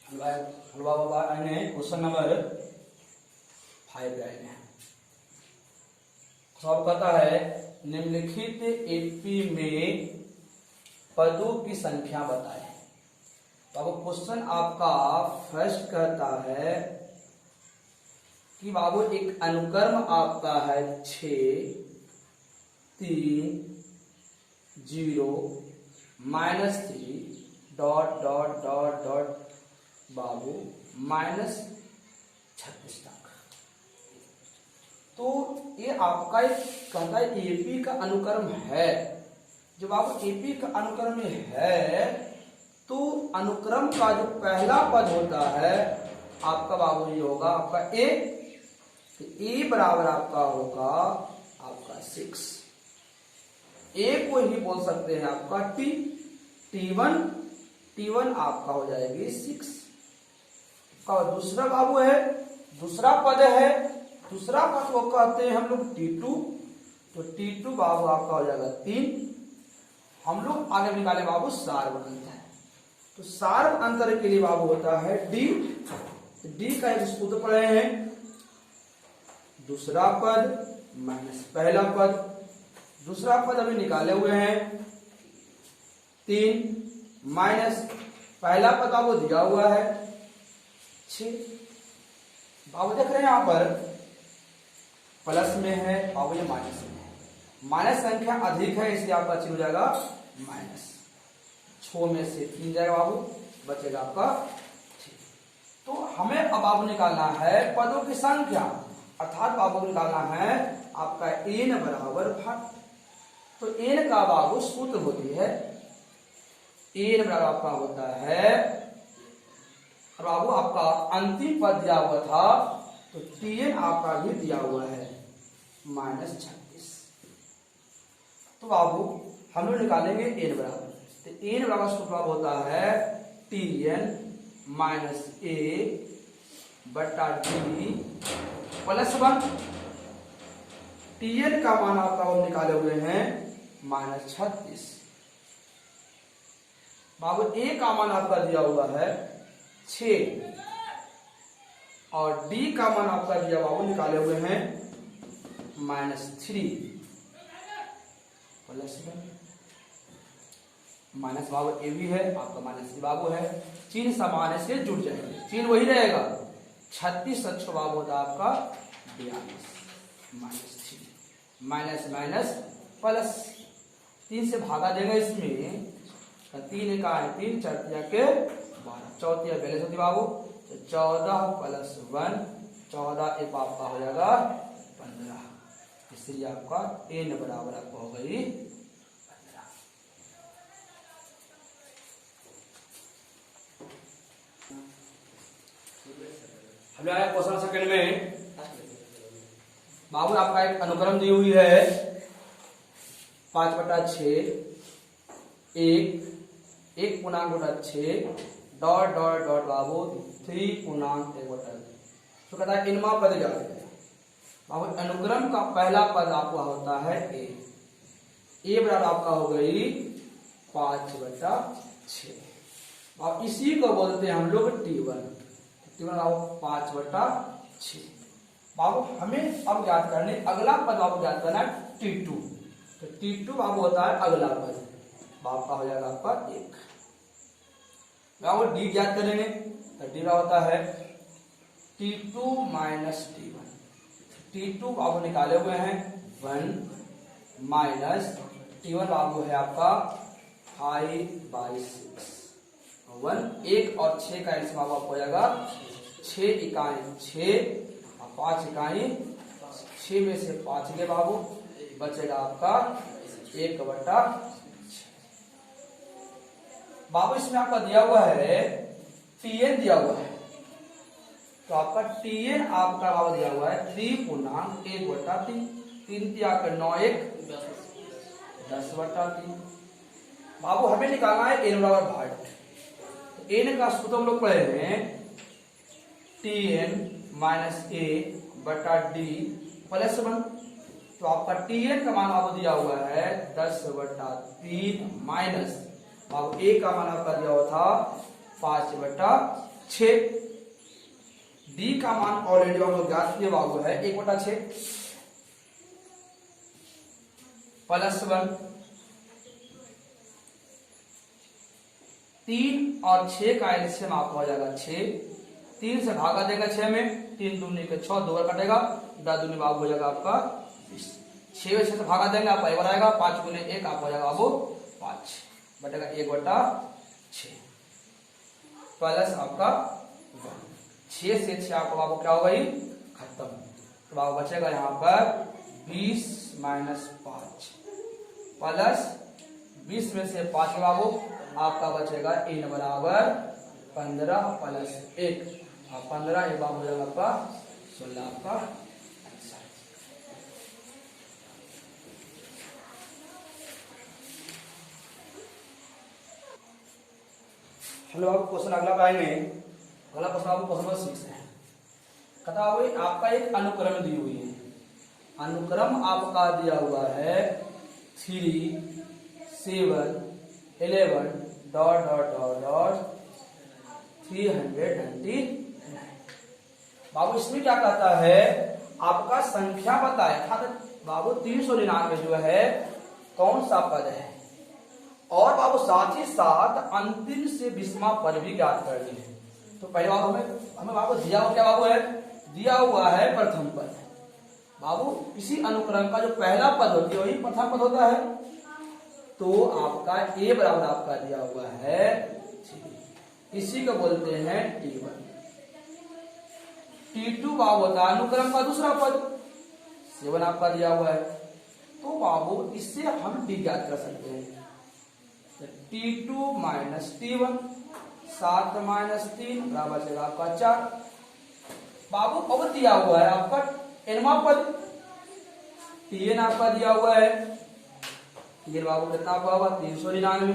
हलवा बाबा आए हैं question number 5 आए हैं। सवाल कहता है निम्नलिखित एपी में पदों की संख्या बताएं। तो अब क्वेश्चन आपका फर्स्ट कहता है कि बाबू एक अनुक्रम आपका है 6 3 0 -3 डॉट डॉट डॉट डॉट बाबू -36 तक। तो ये आपका एक कहता है एपी का अनुक्रम है। जब आप एपी का अनुक्रम में है तो अनुक्रम का जो पहला पद होता है आपका बाबू ये होगा आपका ए। तो ए बराबर आपका होगा आपका 6। ए को ही बोल सकते हैं आपका टी। टी1 आपका हो जाएगी 6 का। दूसरा बाबू है, दूसरा पद है, दूसरा पद को कहते हैं हम लोग T2। तो T2 बाबू आपका हो जाएगा 3। हम लोग आगे निकाले बाबू सार्व अंतर। तो सार्व अंतर के लिए बाबू होता है D। D का एक सूत्र पढ़े हैं, दूसरा पद माइनस पहला पद। दूसरा पद अभी निकाले हुए हैं 3 माइनस पहला पद आपको दिया हुआ है 6। बाबू देख रहे हैं यहां पर प्लस में है, बाबू ये माइनस में है। माइनस संख्या अधिक है इसलिए आपका चिन्ह हो जाएगा माइनस। 6 में से 3 जाएगा बाबू, बचेगा आपका 6। तो हमें अब बाबू निकालना है पदों की संख्या, अर्थात बाबू निकालना है आपका n बराबर भाग। तो n का बाबू सूत्र होती है n बराबर आपका होता है बाबू आपका अंतिम पद दिया हुआ था तो Tn आपका भी दिया हुआ है -36। तो बाबू हम लोग निकालेंगे n बराबर। तो n बराबर सूत्र होता है Tn - a बटा d +1। Tn का मान आपका हम निकाले हुए हैं -36। बाबू a का मान आपका दिया हुआ है 6 और d का मान आपका दिया बाबू निकाले हुए हैं -3 +1। माइनस बाबू ए भी है आपका माइनस सी बाबू है। चिन्ह समान से जुड़ जाएंगे, चिन्ह वही रहेगा। 36 अच्छो बाबू होता आपका 42 -3 माइनस माइनस प्लस 3 से भागा देगा इसमें। 3 का है 3 4 के 12 चौथिया बैलेंस होती बाबू। तो 14 + 1 14 एक आपका हो जाएगा 15। इसलिए आपका n बराबर आपका हो गई 15। हमने आया क्वेश्चन सेकंड में बाबू आपका एक अनुक्रम दी हुई है 5/6 1 पूर्णांक बटा 6 डॉट डॉट डॉट बाबू 3 पूर्णांक 1/2। तो कहता है इनमें पद ज्ञात है बाबू। अनुक्रम का पहला पद आपका होता है ए बराबर आपका हो गई 5/6। और इसी को बोलते हैं हम लोग T1 बाबू 5/6। बाबू हमें अब ज्ञात करने अगला पद बाबू ज्ञात करना है T2। तो T2 बाबू होता है अगला पद, बाबू का हो जाएगा आपका 1। बाबू D ज्ञात करेंगे तो D होता है T2 - T1। T2 बाबू निकाले हुए हैं 1 माइनस T1 बाबू है आपका 5/6। 1 और 6 का एल्सियम बाबू आपको हो जाएगा 6 इकाई 6 और 5 इकाई 6 में से 5 के बाबू बचेगा आपका 1/6। बाबू इसमें आपका दिया हुआ है Tn दिया हुआ है। तो आपका Tn आपका बाबू दिया हुआ है 3 पूर्णांक 1/3। 3 का 9 1 10/3। बाबू हमें निकालना है n बराबर भाट। n का सूत्र हम लोग पढ़े हैं Tn - a बटा d +1। तो आपका Tn का मान आपको दिया हुआ है 10/3 माइनस बाबू a का मान आपका दिया हुआ था 5/6। 6, डी का मान ऑलरेडी हम लोग ज्ञात किए बाबू है 1/6 प्लस 1, 3 और 6 का एलसीएम आपको हो जाएगा 6, 3 से भागा देगा 6 में, 3 दूनी के 6, 2 बार कटेगा, 10 दूनी बाबू हो जाएगा आपका 6 से भागा देंगे आपका 1 बार आएगा, 5 गुने 1 आपको हो जाएगा बाबू 5 बटेगा 1/6 प्लस आपका 6 से 6 आपका बाबू क्या होगा खत्म, तो बाबू बचेगा यहाँ पर 20 माइनस 5 प्लस 20 में से 5 बाबू आपका बचेगा n बराबर 15 प्लस 1 और 15 एक बाबू हो जाएगा आपका 16 आपका आंसर। हम लोग क्वेश्चन अगला पाएंगे, अगला क्वेश्चन आपको क्वेश्चन नंबर 6 है। कहता है आपका एक अनुक्रम दी हुई है, अनुक्रम आपका दिया हुआ है 3 7 11 डॉट डॉट डॉट डॉट 399। बाबू इसमें क्या कहता है आपका संख्या बताए बाबू 399 जो है कौन सा पद है, और बाबू साथ ही साथ अंतिम से 20वां पद भी ज्ञात करनी है। तो पहले बाबू हमें बाबू दिया हुआ क्या बाबू है, दिया हुआ है प्रथम पद। बाबू इसी अनुक्रम का जो पहला पद होती है वही प्रथम पद होता है, तो आपका a बराबर आपका दिया हुआ है 3, इसी को बोलते हैं T1। T2 बाबू होता है अनुक्रम का दूसरा पद, 7 आपका दिया हुआ है, तो बाबू इससे हम D ज्ञात कर सकते हैं। T2 माइनस T1 7 माइनस 3 बराबर चलेगा आपका 4। बाबू अब दिया हुआ है आपका nवां पद, Tn आपका दिया हुआ है, ये बाबू कितना होगा 399।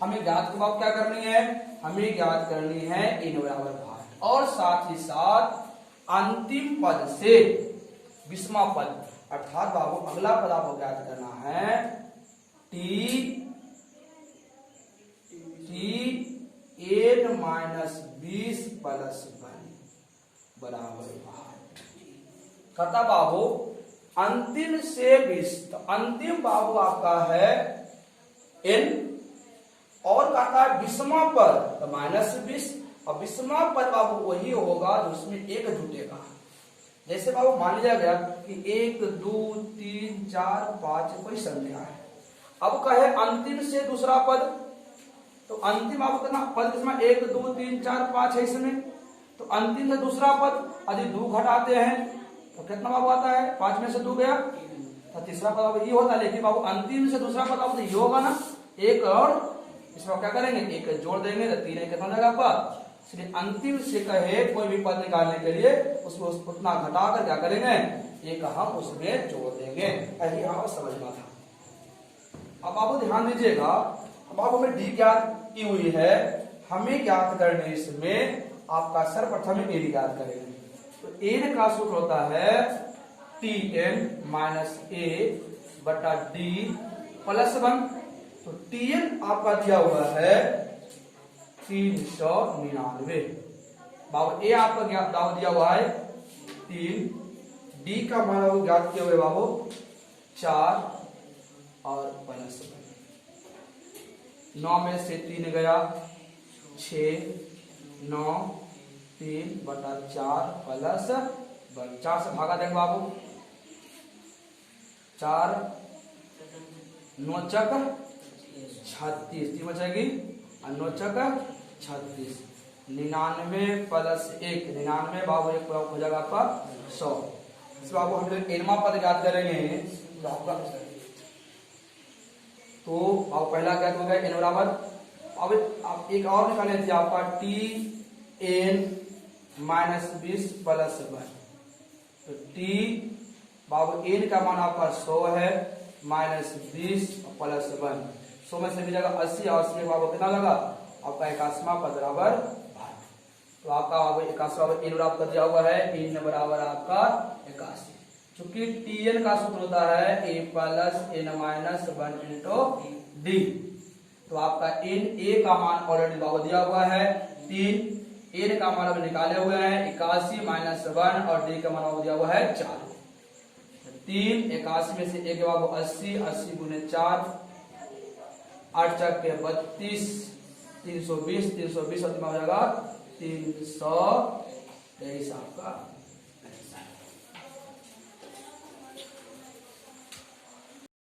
हमें ज्ञात के बाबू क्या करनी है, हमें ज्ञात करनी है n बराबर 5 और साथ ही साथ अंतिम पद से 20वां पद, अर्थात बाबू अगला पद आपको ज्ञात करना है Tn माइनस 20 प्लस 1 बराबर 5। कहता बाबू अंतिम से 20, तो अंतिम बाबू आपका है n और कहता है 20वां पद तो माइनस 20, और 20वां पद बाबू वही होगा जिसमें 1 जुटेगा। जैसे बाबू मान लिया गया कि 1 2 3 4 5 कोई संख्या है, अब कहे अंतिम से दूसरा पद, तो अंतिम बाबू कितना पद इसमें 1 2 3 4 5 है इसमें, तो अंतिम से दूसरा पद यदि 2 घटाते हैं तो कितना बाबू आता है, 5 में से 2 गया तो तीसरा पद बाबू ये होता है, लेकिन बाबू अंतिम से दूसरा पद बाबू तो ये होगा ना, 1 और इसमें क्या करेंगे 1 जोड़ देंगे तो 3 कितना हो जाएगा आपका। इसलिए अंतिम से कहे कोई भी पद निकालने के लिए उसमें उतना घटाकर क्या करेंगे 1 हम उसमें जोड़ देंगे, यही आप समझना था। अब बाबू ध्यान दीजिएगा, अब बाबू हमें डी ज्ञात की हुई है, हमें ज्ञात करने इसमें आपका सर्वप्रथम ए ज्ञात करेंगे। तो n का सूत्र होता है Tn माइनस a बटा d प्लस 1। तो Tn आपका दिया हुआ है 399, बाबू a आपका दिया हुआ है 3, d का मान ज्ञात किए हुए बाबू 4 और प्लस 1, 9 में से 3 गया 6, 9 3 बटा 4 प्लस 1, 4 से भागा देंगे बाबू, 4 9 चक 36 तीन बचेगी और 9 चक 36, 99 प्लस 1 99 बाबू एक हो जाएगा आपका 100। इस बाबू हम लोग nवां पद ज्ञात करेंगे तो आपका, तो बाबू पहला ज्ञात हो गया n बराबर, अब आप एक और निकालने थे आपका Tn माइनस 20 प्लस 1, तो T बाबू n का मान आपका 100 है माइनस 20 प्लस 1, 100 में से भी जगह 80 और 80 बाबू कितना लगा आपका 81वां पद बराबर 12। तो आपका बाबू 81वां n बराबर कर दिया हुआ है, n बराबर आपका 81। चूंकि Tn का सूत्र होता है a plus n minus 1 into d, तो आपका n a का मान ऑलरेडी बाबू दिया हुआ है 3, एन का मान अब निकाले हुए हैं 81 माइनस 1 और डी का मान हो दिया हुआ है 4। 3 81 में से एक के बाद 80, 80 गुने 4, 8 चक के 32, 320, 320 और हो जाएगा 323 आपका